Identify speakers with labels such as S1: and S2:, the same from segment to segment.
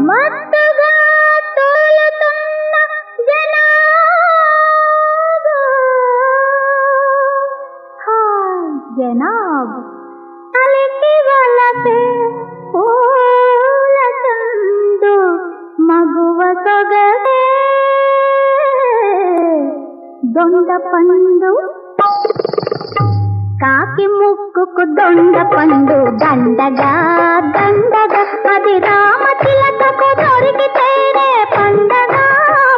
S1: మత్తుగా తోలుతున్న జనాబ్ అలికి వలపే పూల చందు మగువ సొగదే దొండ పండు కాకి ముక్కుకు దొండ పండు దండగా దండగా అది రామ తిలకకు దొరికితేనే పండగ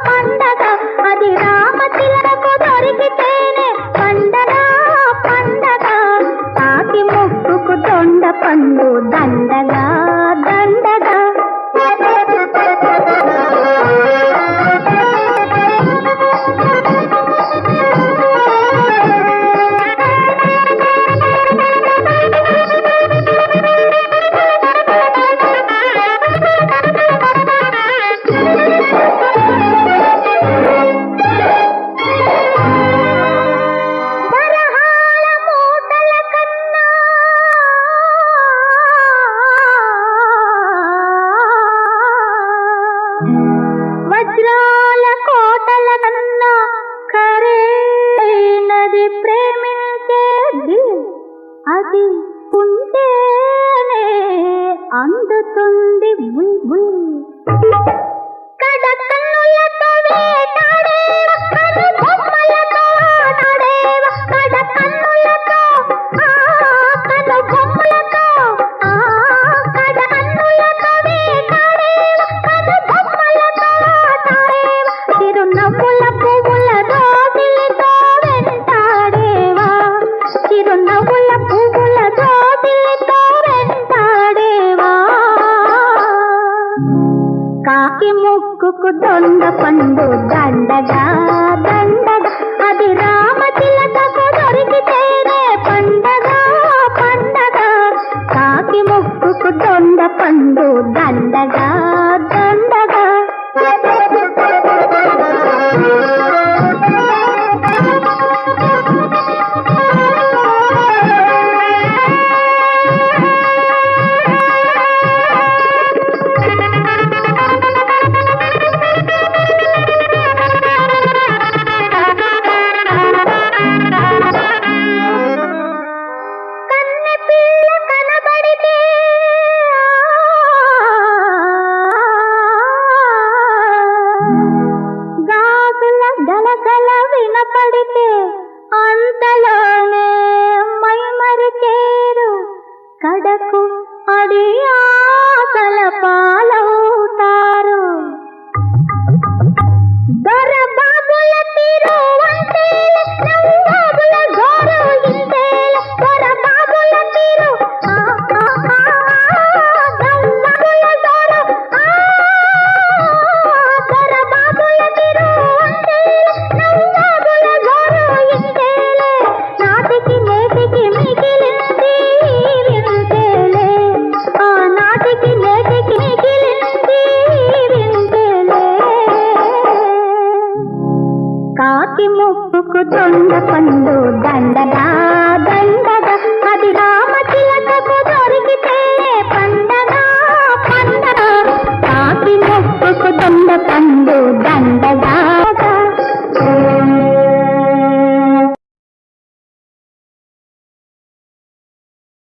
S1: పండగ అది రామ తిలకకు దొరికితేనే పండగ పండగ కాకి ముక్కుకు దొండ పండు దండగా దండగా వజ్రాల కోటల కన్నా ఖరీదైనది ప్రేమించేది అది ఉంటేనే అందుతుంది కడకన్నులతో వేటాడేవ కనుబొమ్మలతో ఆడేవ కడకన్నులతో కనుబొమ్మలతో కడకన్నులతో వేటాడేవ కనుబొమ్మలతో ఆడేవ చిరునవ్వుల పువ్వుల దోసిలితో వెంటాడేవా చిరునవ్వుల పువ్వుల దోసిలితో వెంటాడేవా కాకి ముక్కుకు దొండ పండు దండగా దండగా అది రామ తిలకకు దొరికితేనే పండగ పండగ కాకి ముక్కుకు దొండ పండు దండగా దండగా గలగల వినపడితే అంతలోనే మైమరిచేరు కడకు అడి ఆశల పాలవుతారు దొరబాబుల తీరు అంతేలే నవ్వాబుల గోరు ఇంతేలే దొరబాబుల తీరు నవ్వాబుల గోరు దొరబాబుల తీరు నవ్వాబుల గోరు ఇంతేలే నాటికి నేటికి మిగిలింది వింతేలే నాటికి నేటికి మిగిలింది వింతేలే కాకి ముక్కుకు దొండ పండు దండగా దండగా అది రామ తిలకకు దొరికితేనే పండగ పండగ కాకి ముక్కుకు దొండ పండు దండగా